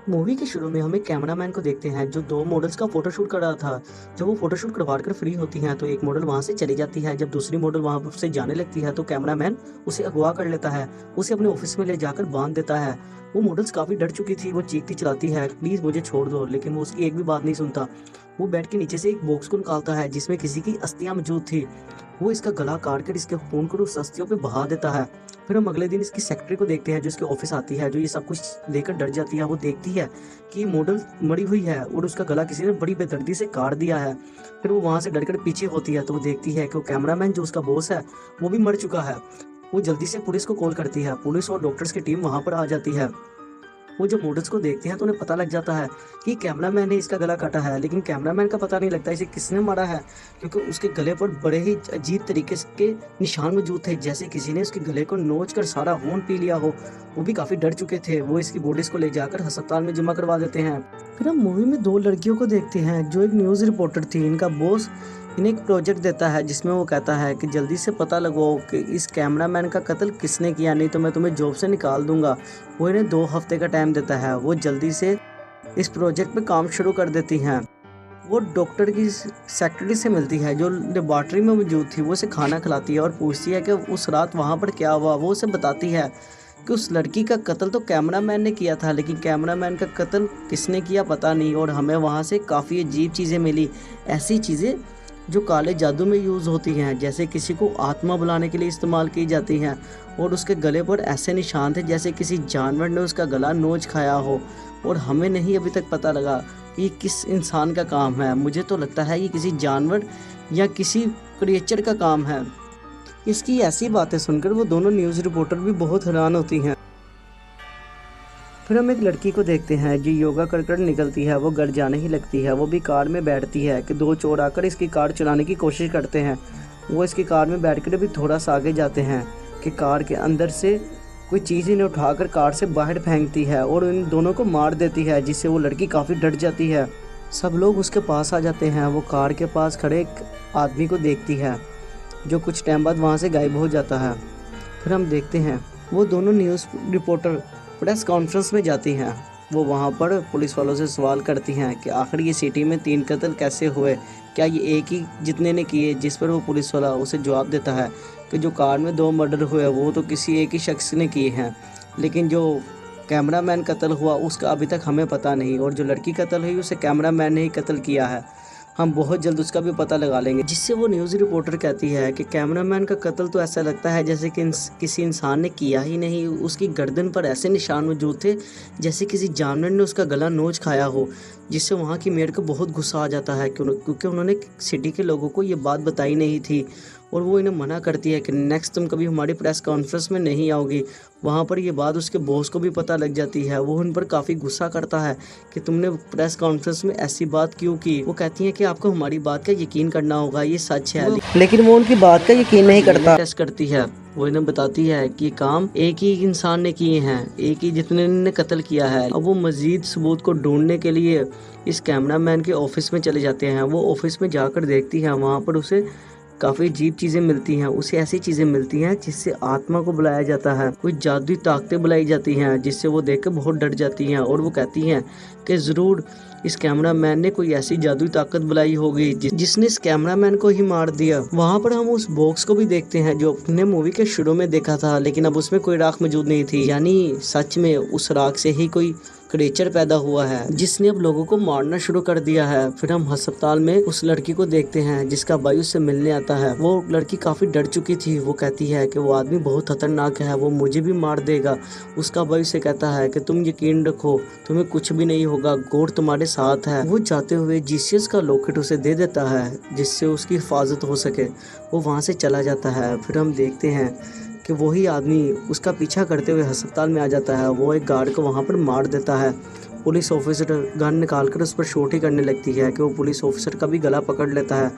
Movie के शुरू में हम एक कैमरामैन को देखते हैं जो दो मॉडल्स का फोटोशूट कर रहा था। जब वो फोटोशूट करवा कर फ्री होती हैं तो एक मॉडल वहां से चली जाती है। जब दूसरी मॉडल वहां से जाने लगती है तो कैमरामैन उसे अगवा कर लेता है, उसे अपने ऑफिस में ले जाकर बांध देता है। वो मॉडल्स काफी डर चुकी थी, वो चीखती चिल्लाती है प्लीज मुझे छोड़ दो, लेकिन वो उसकी एक भी बात नहीं सुनता। वो बेड के नीचे से एक बॉक्स को निकालता है जिसमें किसी की अस्थियां मौजूद थी। वो इसका गला काट कर इसके खून को उस अस्थियों पे बहा देता है। फिर हम अगले दिन इसकी सेक्रेटरी को देखते हैं जो इसके ऑफिस आती है, जो ये सब कुछ लेकर डर जाती है। वो देखती है कि मॉडल मरी हुई है और उसका गला किसी ने बड़ी बेदर्दी से काट दिया है। फिर वो वहां से डरकर पीछे होती है तो वो देखती है कि वो कैमरामैन जो उसका बॉस है वो भी मर चुका है। वो जल्दी से पुलिस को कॉल करती है, पुलिस और डॉक्टर्स की टीम वहां पर आ जाती है। वो जब मॉडल्स को देखते हैं तो उन्हें पता लग जाता है कि कैमरामैन ने इसका गला काटा है, लेकिन कैमरामैन का पता नहीं लगता इसे किसने मारा है, क्योंकि उसके गले पर बड़े ही अजीब तरीके के निशान मौजूद थे, जैसे किसी ने उसके गले को नोच कर सारा खून पी लिया हो। वो भी काफी डर चुके थे। वो इसकी बॉडीज को ले जाकर अस्पताल में जमा करवा देते हैं। फिर हम मूवी में दो लड़कियों को देखते हैं जो एक न्यूज़ रिपोर्टर थी। इनका बॉस इन्हें एक प्रोजेक्ट देता है जिसमें वो कहता है कि जल्दी से पता लगाओ कि इस कैमरामैन का कत्ल किसने किया, नहीं तो मैं तुम्हें जॉब से निकाल दूंगा। वो इन्हें 2 हफ्ते का टाइम देता है। वो जल्दी से इस प्रोजेक्ट पे काम शुरू कर देती हैं। वो डॉक्टर की सेक्रेटरी से मिलती है जो लेबॉर्ट्री में मौजूद थी। वो उसे खाना खिलाती है और पूछती है कि उस रात वहाँ पर क्या हुआ। वो उसे बताती है कि उस लड़की का कत्ल तो कैमरामैन ने किया था, लेकिन कैमरामैन का कत्ल किसने किया पता नहीं। और हमें वहाँ से काफ़ी अजीब चीज़ें मिली, ऐसी चीज़ें जो काले जादू में यूज़ होती हैं, जैसे किसी को आत्मा बुलाने के लिए इस्तेमाल की जाती हैं। और उसके गले पर ऐसे निशान थे जैसे किसी जानवर ने उसका गला नोच खाया हो। और हमें नहीं अभी तक पता लगा कि ये किस इंसान का काम है। मुझे तो लगता है ये किसी जानवर या किसी क्रिएचर का काम है। इसकी ऐसी बातें सुनकर वो दोनों न्यूज़ रिपोर्टर भी बहुत हैरान होती हैं। फिर हम एक लड़की को देखते हैं जो योगा कर कर निकलती है। वो घर जाने ही लगती है। वो भी कार में बैठती है कि दो चोर आकर इसकी कार चुराने की कोशिश करते हैं। वो इसकी कार में बैठकर भी थोड़ा सा आगे जाते हैं कि कार के अंदर से कोई चीज़ इन्हें उठाकर कार से बाहर फेंकती है और इन दोनों को मार देती है, जिससे वो लड़की काफ़ी डर जाती है। सब लोग उसके पास आ जाते हैं। वो कार के पास खड़े एक आदमी को देखती है जो कुछ टाइम बाद वहाँ से गायब हो जाता है। फिर हम देखते हैं वो दोनों न्यूज़ रिपोर्टर प्रेस कॉन्फ्रेंस में जाती हैं। वो वहाँ पर पुलिस वालों से सवाल करती हैं कि आखिर ये सिटी में 3 कत्ल कैसे हुए, क्या ये एक ही जितने ने किए। जिस पर वो पुलिस वाला उसे जवाब देता है कि जो कार में 2 मर्डर हुए वो तो किसी एक ही शख्स ने किए हैं, लेकिन जो कैमरामैन कत्ल हुआ उसका अभी तक हमें पता नहीं, और जो लड़की कत्ल हुई उसे कैमरामैन ने ही कत्ल किया है। हम बहुत जल्द उसका भी पता लगा लेंगे। जिससे वो न्यूज़ रिपोर्टर कहती है कि कैमरामैन का कत्ल तो ऐसा लगता है जैसे कि किसी इंसान ने किया ही नहीं। उसकी गर्दन पर ऐसे निशान मौजूद थे जैसे किसी जानवर ने उसका गला नोच खाया हो, जिससे वहाँ की मेयर को बहुत गुस्सा आ जाता है क्योंकि उन्होंने सिटी के लोगों को ये बात बताई नहीं थी। और वो इन्हें मना करती है कि नेक्स्ट तुम कभी हमारी प्रेस कॉन्फ्रेंस में नहीं आओगी। वहाँ पर ये बात उसके बॉस को भी पता लग जाती है। वो उन पर काफ़ी गुस्सा करता है कि तुमने प्रेस कॉन्फ्रेंस में ऐसी बात क्यों की। वो कहती है कि आपको हमारी बात का यकीन करना होगा, ये सच है, लेकिन वो उनकी बात का यकीन नहीं करता। टेस्ट करती है। वो इन्हें बताती है कि काम एक ही इंसान ने किए हैं, एक ही जितने ने कत्ल किया है। अब वो मजीद सबूत को ढूंढने के लिए इस कैमरामैन के ऑफिस में चले जाते हैं। वो ऑफिस में जाकर देखती है, वहाँ पर उसे काफ़ी अजीब चीज़ें मिलती हैं। उसे ऐसी चीज़ें मिलती हैं जिससे आत्मा को बुलाया जाता है, कोई जादुई ताकतें बुलाई जाती हैं, जिससे वो देख कर बहुत डर जाती हैं। और वो कहती हैं कि ज़रूर इस कैमरामैन ने कोई ऐसी जादुई ताकत बुलाई होगी जिसने इस कैमरामैन को ही मार दिया। वहाँ पर हम उस बॉक्स को भी देखते हैं जो अपने मूवी के शुरू में देखा था, लेकिन अब उसमें कोई राख मौजूद नहीं थी। यानी सच में उस राख से ही कोई क्रिएचर पैदा हुआ है जिसने अब लोगों को मारना शुरू कर दिया है। फिर हम अस्पताल में उस लड़की को देखते हैं जिसका भाई उससे मिलने आता है। वो लड़की काफ़ी डर चुकी थी। वो कहती है कि वो आदमी बहुत खतरनाक है, वो मुझे भी मार देगा। उसका भाई उसे कहता है कि तुम यकीन रखो, तुम्हें कुछ भी नहीं होगा, गॉड तुम्हारे साथ है। वो जाते हुए जीसस का लॉकेट उसे दे देता है जिससे उसकी हिफाजत हो सके। वो वहाँ से चला जाता है। फिर हम देखते हैं कि वही आदमी उसका पीछा करते हुए अस्पताल में आ जाता है। वो एक गार्ड को वहाँ पर मार देता है। पुलिस ऑफिसर गन निकाल कर उस पर शूट ही करने लगती है कि वो पुलिस ऑफिसर का भी गला पकड़ लेता है,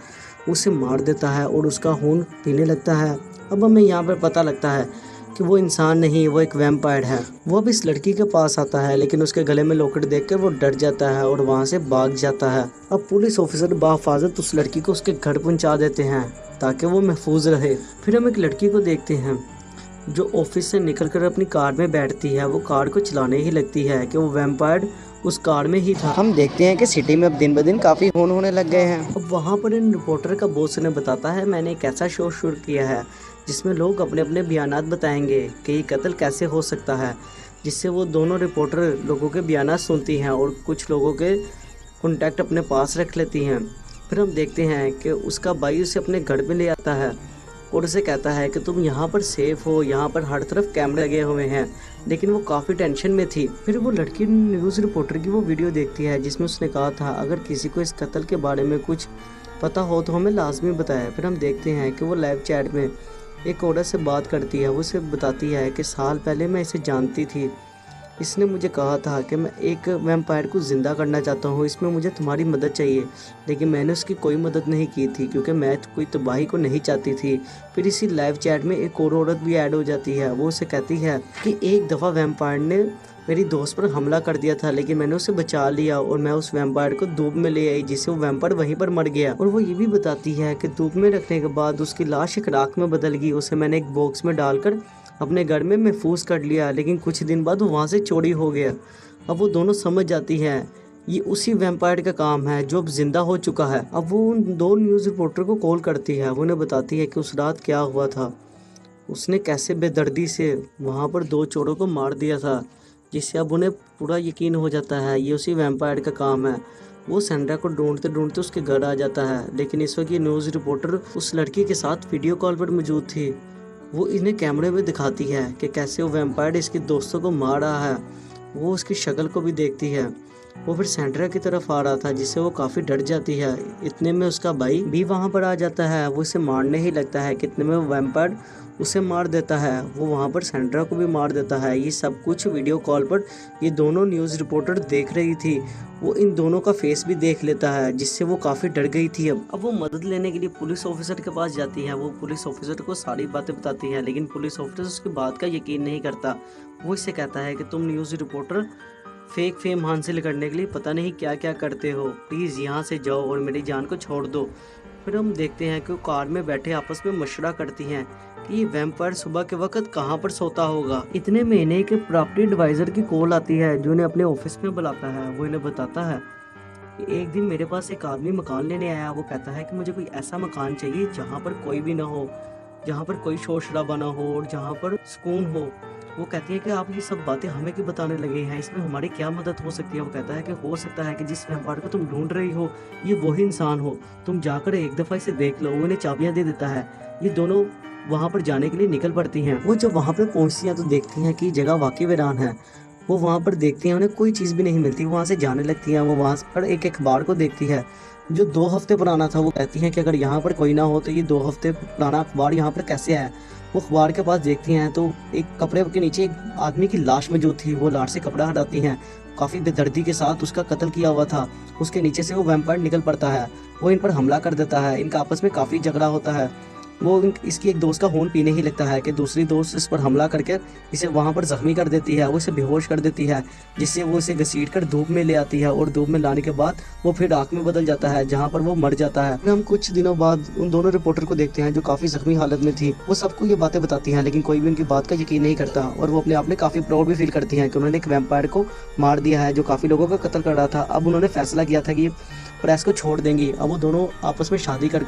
उसे मार देता है और उसका खून पीने लगता है। अब हमें यहाँ पर पता लगता है कि वो इंसान नहीं, वो एक वैम्पायर है। वो अब इस लड़की के पास आता है, लेकिन उसके गले में लॉकेट देखकर वो डर जाता है और वहाँ से भाग जाता है। अब पुलिस ऑफिसर बाहिफाजत उस लड़की को उसके घर पहुँचा देते हैं ताकि वो महफूज रहे। फिर हम एक लड़की को देखते हैं जो ऑफिस से निकलकर अपनी कार में बैठती है। वो कार को चलाने ही लगती है कि वो वैम्पायर उस कार में ही था। हम देखते हैं कि सिटी में अब दिन ब दिन काफ़ी खून होने लग गए हैं। अब वहाँ पर इन रिपोर्टर का बॉस ने बताता है, मैंने एक ऐसा शो शुरू किया है जिसमें लोग अपने अपने बयानात बताएंगे कि ये कत्ल कैसे हो सकता है, जिससे वो दोनों रिपोर्टर लोगों के बयानात सुनती हैं और कुछ लोगों के कॉन्टैक्ट अपने पास रख लेती हैं। फिर हम देखते हैं कि उसका भाई उसे अपने घर में ले आता है और उसे कहता है कि तुम यहाँ पर सेफ हो, यहाँ पर हर तरफ कैमरे लगे हुए हैं। लेकिन वो काफ़ी टेंशन में थी। फिर वो लड़की न्यूज़ रिपोर्टर की वो वीडियो देखती है जिसमें उसने कहा था अगर किसी को इस कत्ल के बारे में कुछ पता हो तो हमें लाजमी बताए। फिर हम देखते हैं कि वो लाइव चैट में एक औरत से बात करती है। वो उसे बताती है कि साल पहले मैं इसे जानती थी, इसने मुझे कहा था कि मैं एक वैम्पायर को ज़िंदा करना चाहता हूँ, इसमें मुझे तुम्हारी मदद चाहिए। लेकिन मैंने उसकी कोई मदद नहीं की थी क्योंकि मैं कोई तबाही को नहीं चाहती थी। फिर इसी लाइव चैट में एक और औरत भी ऐड हो जाती है। वो उसे कहती है कि एक दफ़ा वैम्पायर ने मेरी दोस्त पर हमला कर दिया था, लेकिन मैंने उसे बचा लिया और मैं उस वैम्पायर को धूप में ले आई, जिससे वो वैम्पायर वहीं पर मर गया। और वो ये भी बताती है कि धूप में रखने के बाद उसकी लाश एक राख में बदल गई। उसे मैंने एक बॉक्स में डालकर अपने घर में महफूज कर लिया, लेकिन कुछ दिन बाद वो वहाँ से चोरी हो गया। अब वो दोनों समझ जाती हैं ये उसी वैम्पायर का काम है जो अब जिंदा हो चुका है। अब वो उन दो न्यूज़ रिपोर्टर को कॉल करती है। वो उन्हें बताती है कि उस रात क्या हुआ था, उसने कैसे बेदर्दी से वहाँ पर दो चोरों को मार दिया था, जिससे अब उन्हें पूरा यकीन हो जाता है ये उसी वैम्पायर का काम है। वो सैंड्रा को ढूंढते ढूंढते उसके घर आ जाता है, लेकिन इस वक्त ये न्यूज़ रिपोर्टर उस लड़की के साथ वीडियो कॉल पर मौजूद थी। वो इन्हें कैमरे में दिखाती है कि कैसे वो वैम्पायर इसके दोस्तों को मार रहा है। वो उसकी शक्ल को भी देखती है। वो फिर सैंड्रा की तरफ आ रहा था, जिससे वो काफ़ी डर जाती है। इतने में उसका भाई भी वहाँ पर आ जाता है। वो इसे मारने ही लगता है कि इतने में वो वैम्पायर उसे मार देता है। वो वहाँ पर सैंड्रा को भी मार देता है। ये सब कुछ वीडियो कॉल पर ये दोनों न्यूज़ रिपोर्टर देख रही थी। वो इन दोनों का फेस भी देख लेता है, जिससे वो काफ़ी डर गई थी। अब वो मदद लेने के लिए पुलिस ऑफिसर के पास जाती है। वो पुलिस ऑफिसर को सारी बातें बताती है, लेकिन पुलिस ऑफिसर उसकी बात का यकीन नहीं करता। वो इससे कहता है कि तुम न्यूज़ रिपोर्टर फेक फेम हासिल करने के लिए पता नहीं क्या क्या करते हो, प्लीज़ यहाँ से जाओ और मेरी जान को छोड़ दो। फिर हम देखते हैं कि वो कार में बैठे आपस में मशवरा करती हैं कि ये वैम्पायर सुबह के वक्त कहाँ पर सोता होगा। इतने में इन्हें एक प्रॉपर्टी एडवाइज़र की कॉल आती है जो इन्हें अपने ऑफिस में बुलाता है। वो इन्हें बताता है कि एक दिन मेरे पास एक आदमी मकान लेने आया। वो कहता है कि मुझे कोई ऐसा मकान चाहिए जहाँ पर कोई भी ना हो, जहाँ पर कोई शोर शराबा ना हो और जहाँ पर सुकून हो। वो कहती है कि आप ये सब बातें हमें क्यों बताने लगे हैं, इसमें हमारी क्या मदद हो सकती है। वो कहता है कि हो सकता है कि जिस वैम्पायर को तुम ढूंढ रही हो ये वही इंसान हो, तुम जाकर एक दफ़ा इसे देख लो। वो इन्हें चाबियाँ दे देता है। ये दोनों वहाँ पर जाने के लिए निकल पड़ती हैं। वो जब वहाँ पर पहुँचती हैं तो देखती हैं कि जगह वाकई वीरान है। वो वहाँ पर देखती हैं, उन्हें कोई चीज़ भी नहीं मिलती। वहाँ से जाने लगती हैं। वो वहाँ पर एक अखबार को देखती है जो 2 हफ्ते पुराना था। वो कहती हैं कि अगर यहाँ पर कोई ना हो तो ये 2 हफ्ते पुराना अखबार यहाँ पर कैसे आया। वो अखबार के पास देखती हैं तो एक कपड़े के नीचे एक आदमी की लाश मौजूद थी। वो लाश से कपड़ा हटाती हैं, काफ़ी बेदर्दी के साथ उसका कत्ल किया हुआ था। उसके नीचे से वो वैम्पायर निकल पड़ता है। वो इन पर हमला कर देता है। इनका आपस में काफ़ी झगड़ा होता है। वो इसकी एक दोस्त का खून पीने ही लगता है कि दूसरी दोस्त इस पर हमला करके इसे वहाँ पर ज़ख्मी कर देती है। वो इसे बेहोश कर देती है, जिससे वो इसे घसीट कर धूप में ले आती है और धूप में लाने के बाद वो फिर आँख में बदल जाता है, जहाँ पर वो मर जाता है। फिर हम कुछ दिनों बाद उन दोनों रिपोर्टर को देखते हैं जो काफ़ी ज़ख्मी हालत में थी। वो सबको ये बातें बताती हैं, लेकिन कोई भी उनकी बात का यकीन नहीं करता और वो अपने आप में काफ़ी प्राउड भी फील करती हैं कि उन्होंने एक वैम्पायर को मार दिया है जो काफ़ी लोगों का कत्ल कर रहा था। अब उन्होंने फैसला किया था कि प्रेस को छोड़ देंगी। अब वो दोनों आपस में शादी कर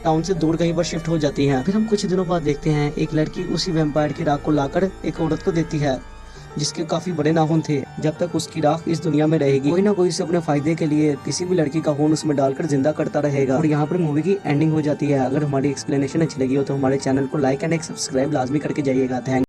टाउन से दूर कहीं पर शिफ्ट हो जाती हैं। फिर हम कुछ दिनों बाद देखते हैं एक लड़की उसी वैम्पायर की राख को लाकर एक औरत को देती है जिसके काफ़ी बड़े नाखून थे। जब तक उसकी राख इस दुनिया में रहेगी कोई ना कोई उसे अपने फायदे के लिए किसी भी लड़की का खून उसमें डालकर जिंदा करता रहेगा। और यहाँ पर मूवी की एंडिंग हो जाती है। अगर हमारी एक्सप्लेनेशन अच्छी लगी हो तो हमारे चैनल को लाइक एंड एक सब्सक्राइब लाजमी करके जाइएगा। थैंक